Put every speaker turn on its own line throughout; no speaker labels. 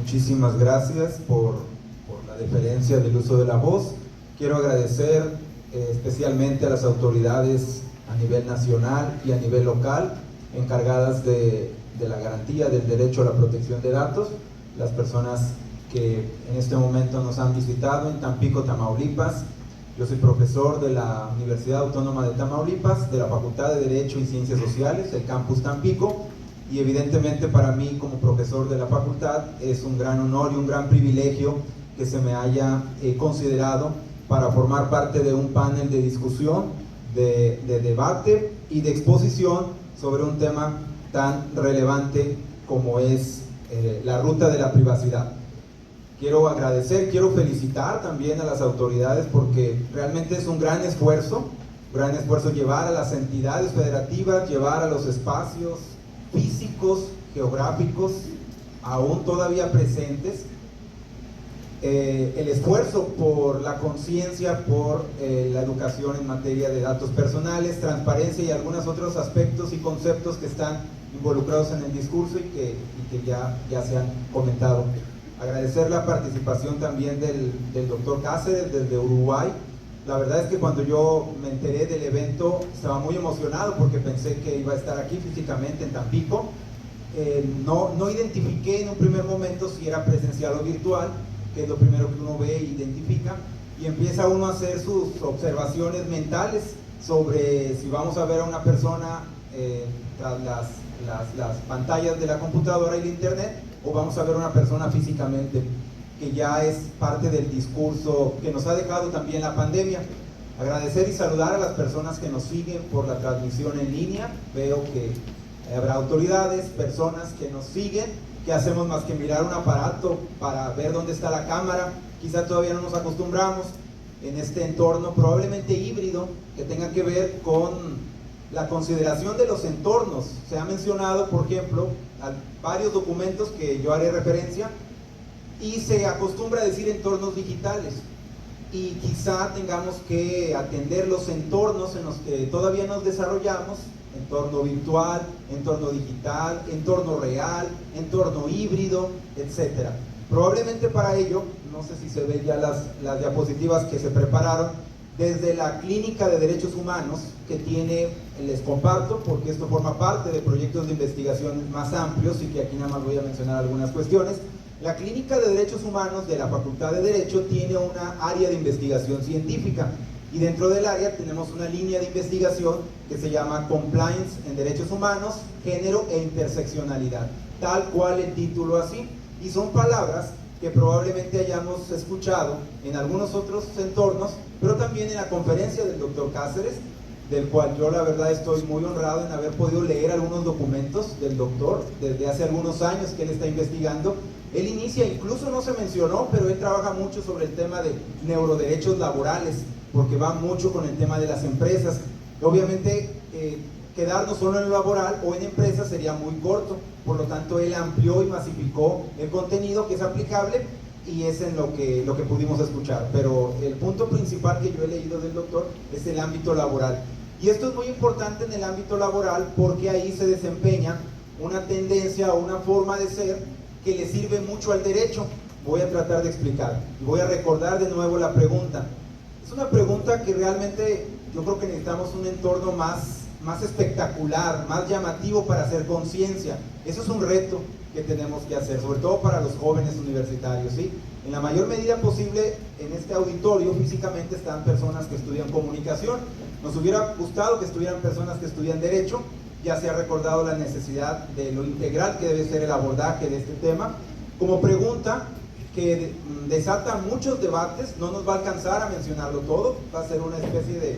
Muchísimas gracias por la deferencia del uso de la voz. Quiero agradecer especialmente a las autoridades a nivel nacional y a nivel local encargadas de la garantía del derecho a la protección de datos, las personas que en este momento nos han visitado en Tampico, Tamaulipas. Yo soy profesor de la Universidad Autónoma de Tamaulipas, de la Facultad de Derecho y Ciencias Sociales, el Campus Tampico, y evidentemente para mí como profesor de la facultad es un gran honor y un gran privilegio que se me haya considerado para formar parte de un panel de discusión, de debate y de exposición sobre un tema tan relevante como es la ruta de la privacidad. Quiero agradecer, quiero felicitar también a las autoridades porque realmente es un gran esfuerzo llevar a las entidades federativas, llevar a los espacios físicos, geográficos, aún todavía presentes, el esfuerzo por la conciencia, por la educación en materia de datos personales, transparencia y algunos otros aspectos y conceptos que están involucrados en el discurso y que ya se han comentado. Agradecer la participación también del doctor Cáceres desde Uruguay. La verdad es que cuando yo me enteré del evento estaba muy emocionado porque pensé que iba a estar aquí físicamente en Tampico. No identifiqué en un primer momento si era presencial o virtual, que es lo primero que uno ve e identifica, y empieza uno a hacer sus observaciones mentales sobre si vamos a ver a una persona tras las pantallas de la computadora y el internet, o vamos a ver a una persona físicamente, que ya es parte del discurso que nos ha dejado también la pandemia. Agradecer y saludar a las personas que nos siguen por la transmisión en línea. Veo que habrá autoridades, personas que nos siguen, que hacemos más que mirar un aparato para ver dónde está la cámara. Quizá todavía no nos acostumbramos en este entorno probablemente híbrido que tenga que ver con la consideración de los entornos. Se ha mencionado, por ejemplo, varios documentos que yo haré referencia, y se acostumbra a decir entornos digitales, y quizá tengamos que atender los entornos en los que todavía nos desarrollamos: entorno virtual, entorno digital, entorno real, entorno híbrido, etc. Probablemente para ello, no sé si se ven ya las diapositivas que se prepararon, desde la Clínica de Derechos Humanos, que tiene, les comparto porque esto forma parte de proyectos de investigación más amplios y que aquí nada más voy a mencionar algunas cuestiones. La Clínica de Derechos Humanos de la Facultad de Derecho tiene una área de investigación científica, y dentro del área tenemos una línea de investigación que se llama Compliance en Derechos Humanos, Género e Interseccionalidad, tal cual el título así, y son palabras que probablemente hayamos escuchado en algunos otros entornos, pero también en la conferencia del doctor Cáceres, del cual yo la verdad estoy muy honrado en haber podido leer algunos documentos del doctor desde hace algunos años que él está investigando. Él inicia, incluso no se mencionó, pero él trabaja mucho sobre el tema de neuroderechos laborales, porque va mucho con el tema de las empresas. Obviamente quedarnos solo en lo laboral o en empresas sería muy corto, por lo tanto él amplió y masificó el contenido que es aplicable, y es en lo que pudimos escuchar. Pero el punto principal que yo he leído del doctor es el ámbito laboral, y esto es muy importante en el ámbito laboral porque ahí se desempeña una tendencia o una forma de ser que le sirve mucho al derecho. Voy a tratar de explicar y voy a recordar de nuevo la pregunta. Es una pregunta que realmente yo creo que necesitamos un entorno más espectacular, más llamativo para hacer conciencia. Eso es un reto que tenemos que hacer, sobre todo para los jóvenes universitarios, ¿sí? En la mayor medida posible, en este auditorio físicamente están personas que estudian comunicación. Nos hubiera gustado que estuvieran personas que estudian derecho. Ya se ha recordado la necesidad de lo integral que debe ser el abordaje de este tema. Como pregunta que desata muchos debates, no nos va a alcanzar a mencionarlo todo, va a ser una especie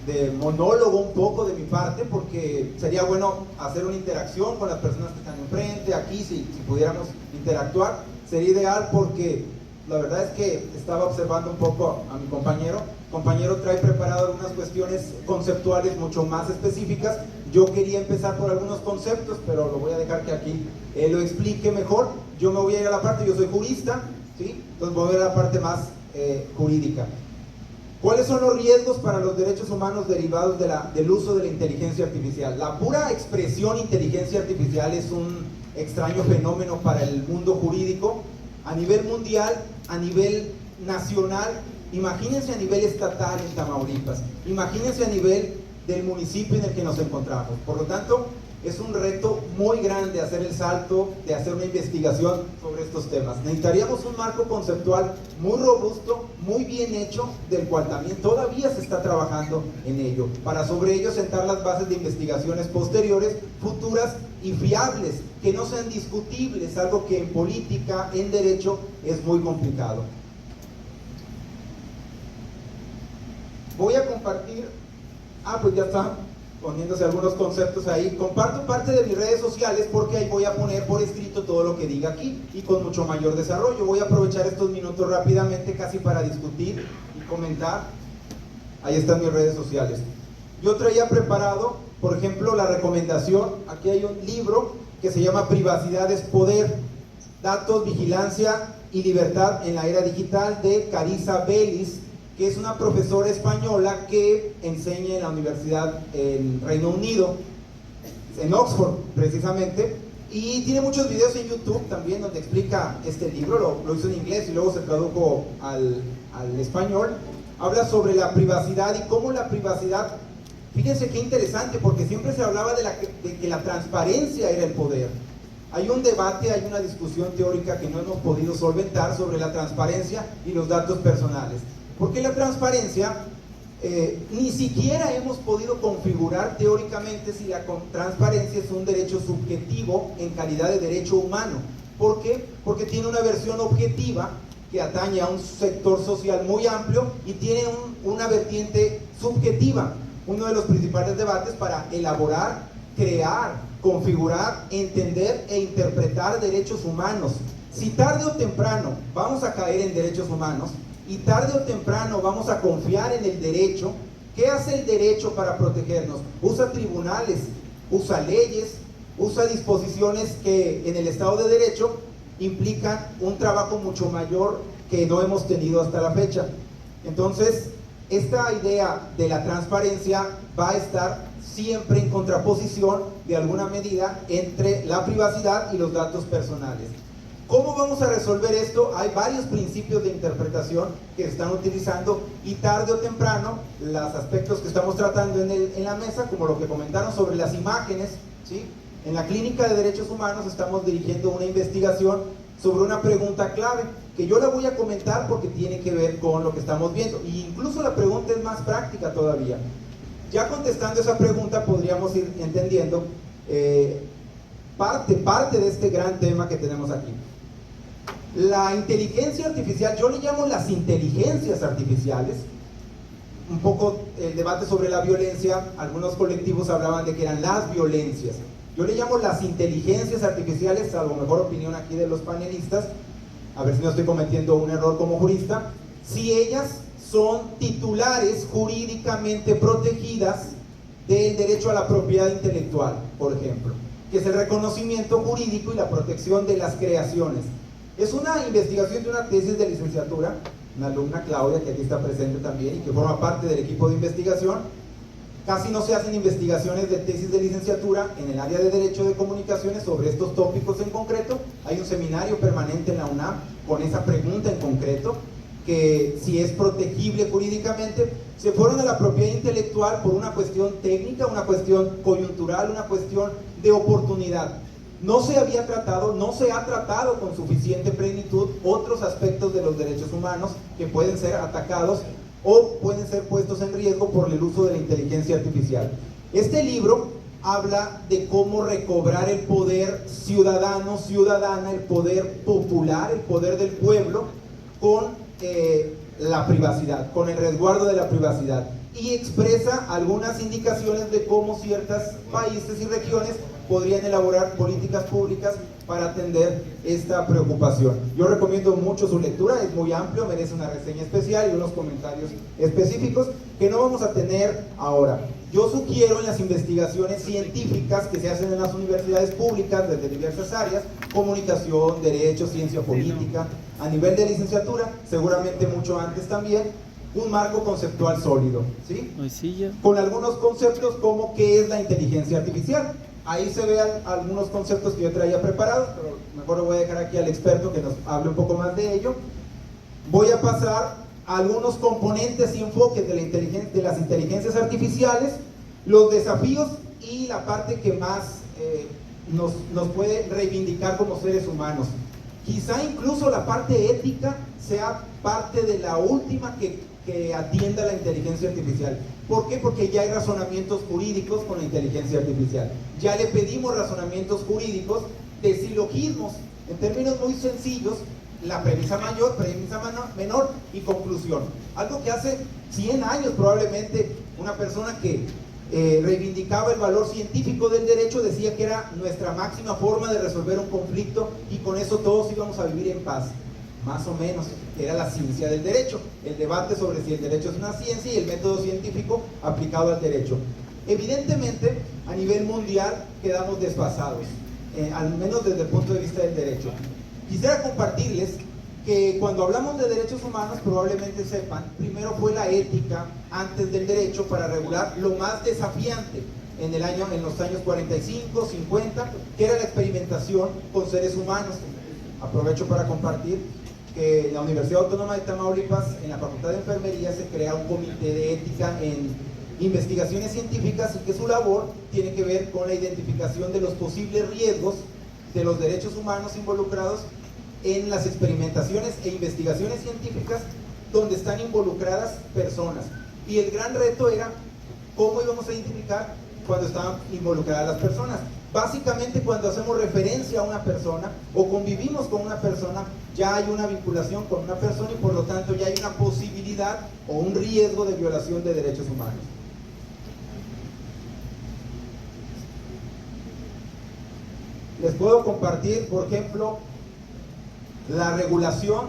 de monólogo un poco de mi parte, porque sería bueno hacer una interacción con las personas que están enfrente, aquí, si pudiéramos interactuar, sería ideal, porque la verdad es que estaba observando un poco a mi compañero. El compañero trae preparado algunas cuestiones conceptuales mucho más específicas. Yo quería empezar por algunos conceptos, pero lo voy a dejar que aquí él lo explique mejor. Yo me voy a ir a la parte, yo soy jurista, ¿sí? Entonces voy a ir a la parte más jurídica. ¿Cuáles son los riesgos para los derechos humanos derivados del uso de la inteligencia artificial? La pura expresión inteligencia artificial es un extraño fenómeno para el mundo jurídico, a nivel mundial, a nivel nacional, imagínense a nivel estatal en Tamaulipas, imagínense a nivel del municipio en el que nos encontramos. Por lo tanto, es un reto muy grande hacer el salto de hacer una investigación sobre estos temas. Necesitaríamos un marco conceptual muy robusto, muy bien hecho, del cual también todavía se está trabajando en ello, para sobre ello sentar las bases de investigaciones posteriores, futuras y fiables, que no sean discutibles, algo que en política, en derecho, es muy complicado. Voy a compartir, pues ya está poniéndose algunos conceptos ahí. Comparto parte de mis redes sociales porque ahí voy a poner por escrito todo lo que diga aquí y con mucho mayor desarrollo. Voy a aprovechar estos minutos rápidamente casi para discutir y comentar. Ahí están mis redes sociales. Yo traía preparado, por ejemplo, la recomendación. Aquí hay un libro que se llama Privacidad es Poder, Datos, Vigilancia y Libertad en la Era Digital, de Carissa Bellis, que es una profesora española que enseña en la universidad en Reino Unido, en Oxford precisamente, y tiene muchos videos en YouTube también donde explica este libro. Lo hizo en inglés y luego se tradujo al español. Habla sobre la privacidad y cómo la privacidad, fíjense qué interesante, porque siempre se hablaba de que la transparencia era el poder. Hay un debate, hay una discusión teórica que no hemos podido solventar sobre la transparencia y los datos personales. Porque la transparencia, ni siquiera hemos podido configurar teóricamente si la transparencia es un derecho subjetivo en calidad de derecho humano. ¿Por qué? Porque tiene una versión objetiva que atañe a un sector social muy amplio y tiene una vertiente subjetiva. Uno de los principales debates para elaborar, crear, configurar, entender e interpretar derechos humanos. Si tarde o temprano vamos a caer en derechos humanos, y tarde o temprano vamos a confiar en el derecho, ¿qué hace el derecho para protegernos? Usa tribunales, usa leyes, usa disposiciones que en el Estado de Derecho implican un trabajo mucho mayor que no hemos tenido hasta la fecha. Entonces, esta idea de la transparencia va a estar siempre en contraposición, de alguna medida, entre la privacidad y los datos personales. ¿Cómo vamos a resolver esto? Hay varios principios de interpretación que se están utilizando y tarde o temprano los aspectos que estamos tratando en la mesa, como lo que comentaron sobre las imágenes, ¿sí? En la Clínica de Derechos Humanos estamos dirigiendo una investigación sobre una pregunta clave, que yo la voy a comentar porque tiene que ver con lo que estamos viendo, e incluso la pregunta es más práctica todavía. Ya contestando esa pregunta podríamos ir entendiendo parte de este gran tema que tenemos aquí. La inteligencia artificial, yo le llamo las inteligencias artificiales. Un poco el debate sobre la violencia, algunos colectivos hablaban de que eran las violencias. Yo le llamo las inteligencias artificiales, a lo mejor opinión aquí de los panelistas, a ver si no estoy cometiendo un error como jurista, si ellas son titulares jurídicamente protegidas del derecho a la propiedad intelectual, por ejemplo, que es el reconocimiento jurídico y la protección de las creaciones. Es una investigación de una tesis de licenciatura, una alumna, Claudia, que aquí está presente también y que forma parte del equipo de investigación. Casi no se hacen investigaciones de tesis de licenciatura en el área de Derecho de Comunicaciones sobre estos tópicos en concreto. Hay un seminario permanente en la UNAM con esa pregunta en concreto, que si es protegible jurídicamente. Se fueron a la propiedad intelectual por una cuestión técnica, una cuestión coyuntural, una cuestión de oportunidad. No se había tratado, no se ha tratado con suficiente plenitud otros aspectos de los derechos humanos que pueden ser atacados o pueden ser puestos en riesgo por el uso de la inteligencia artificial. Este libro habla de cómo recobrar el poder ciudadano, ciudadana, el poder popular, el poder del pueblo, con la privacidad, con el resguardo de la privacidad, y expresa algunas indicaciones de cómo ciertos países y regiones podrían elaborar políticas públicas para atender esta preocupación. Yo recomiendo mucho su lectura, es muy amplio, merece una reseña especial y unos comentarios específicos que no vamos a tener ahora. Yo sugiero en las investigaciones científicas que se hacen en las universidades públicas desde diversas áreas, comunicación, derecho, ciencia política, a nivel de licenciatura, seguramente mucho antes también, un marco conceptual sólido, ¿sí? Con algunos conceptos como qué es la inteligencia artificial. Ahí se vean algunos conceptos que yo traía preparados, pero mejor lo voy a dejar aquí al experto que nos hable un poco más de ello. Voy a pasar a algunos componentes y enfoques de las inteligencias artificiales, los desafíos y la parte que más nos puede reivindicar como seres humanos. Quizá incluso la parte ética sea parte de la última que atienda la inteligencia artificial. ¿Por qué? Porque ya hay razonamientos jurídicos con la inteligencia artificial. Ya le pedimos razonamientos jurídicos de silogismos, en términos muy sencillos, la premisa mayor, premisa menor y conclusión. Algo que hace 100 años probablemente una persona que reivindicaba el valor científico del derecho decía que era nuestra máxima forma de resolver un conflicto y con eso todos íbamos a vivir en paz. Más o menos, era la ciencia del derecho, el debate sobre si el derecho es una ciencia y el método científico aplicado al derecho. Evidentemente, a nivel mundial quedamos desfasados, al menos desde el punto de vista del derecho. Quisiera compartirles que cuando hablamos de derechos humanos, probablemente sepan, primero fue la ética antes del derecho para regular lo más desafiante en los años 45, 50, que era la experimentación con seres humanos. Aprovecho para compartir que en la Universidad Autónoma de Tamaulipas, en la Facultad de Enfermería, se crea un comité de ética en investigaciones científicas y que su labor tiene que ver con la identificación de los posibles riesgos de los derechos humanos involucrados en las experimentaciones e investigaciones científicas donde están involucradas personas. Y el gran reto era cómo íbamos a identificar cuando estaban involucradas las personas. Básicamente, cuando hacemos referencia a una persona o convivimos con una persona, ya hay una vinculación con una persona y por lo tanto ya hay una posibilidad o un riesgo de violación de derechos humanos. Les puedo compartir, por ejemplo, la regulación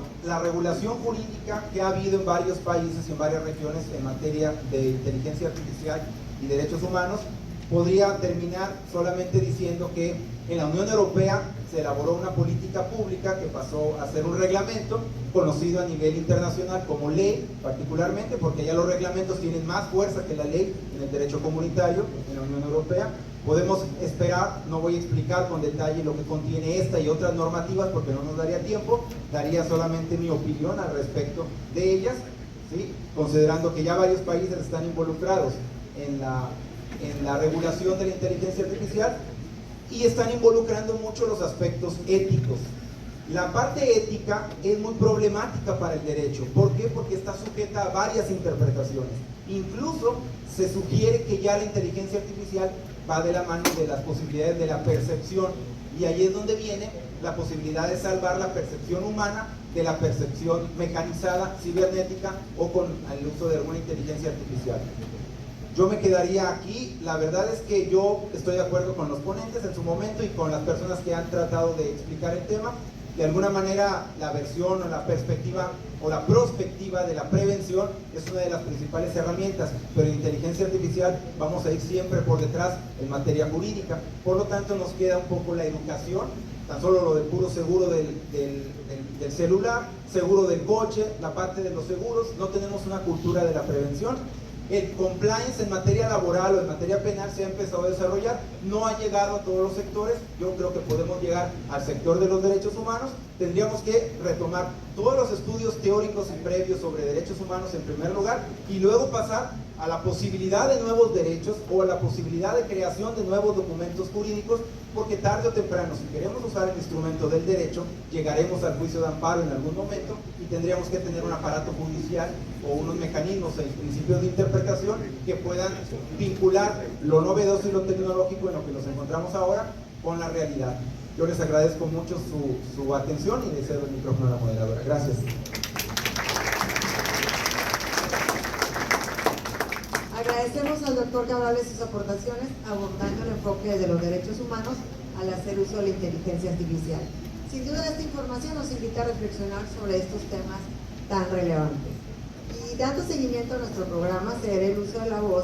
jurídica que ha habido en varios países y en varias regiones en materia de inteligencia artificial y derechos humanos. Podría terminar solamente diciendo que en la Unión Europea se elaboró una política pública que pasó a ser un reglamento conocido a nivel internacional como ley, particularmente porque ya los reglamentos tienen más fuerza que la ley en el derecho comunitario en la Unión Europea. Podemos esperar, no voy a explicar con detalle lo que contiene esta y otras normativas porque no nos daría tiempo, daría solamente mi opinión al respecto de ellas, ¿sí? Considerando que ya varios países están involucrados en la regulación de la inteligencia artificial y están involucrando mucho los aspectos éticos. La parte ética es muy problemática para el derecho. ¿Por qué? Porque está sujeta a varias interpretaciones. Incluso se sugiere que ya la inteligencia artificial va de la mano de las posibilidades de la percepción y ahí es donde viene la posibilidad de salvar la percepción humana de la percepción mecanizada, cibernética o con el uso de alguna inteligencia artificial. Yo me quedaría aquí. La verdad es que yo estoy de acuerdo con los ponentes en su momento y con las personas que han tratado de explicar el tema. De alguna manera la versión o la perspectiva o la prospectiva de la prevención es una de las principales herramientas, pero en inteligencia artificial vamos a ir siempre por detrás en materia jurídica. Por lo tanto nos queda un poco la educación, tan solo lo del puro seguro del celular, seguro del coche, la parte de los seguros. No tenemos una cultura de la prevención. El compliance en materia laboral o en materia penal se ha empezado a desarrollar, no ha llegado a todos los sectores. Yo creo que podemos llegar al sector de los derechos humanos. Tendríamos que retomar todos los estudios teóricos y previos sobre derechos humanos en primer lugar y luego pasar a la posibilidad de nuevos derechos o a la posibilidad de creación de nuevos documentos jurídicos, porque tarde o temprano, si queremos usar el instrumento del derecho, llegaremos al juicio de amparo en algún momento y tendríamos que tener un aparato judicial o unos mecanismos y principios de interpretación que puedan vincular lo novedoso y lo tecnológico en lo que nos encontramos ahora con la realidad. Yo les agradezco mucho su atención y le cedo el micrófono a la moderadora. Gracias.
Agradecemos al doctor Cabrales sus aportaciones abordando el enfoque de los derechos humanos al hacer uso de la inteligencia artificial. Sin duda esta información nos invita a reflexionar sobre estos temas tan relevantes. Y dando seguimiento a nuestro programa, cederé el uso de la voz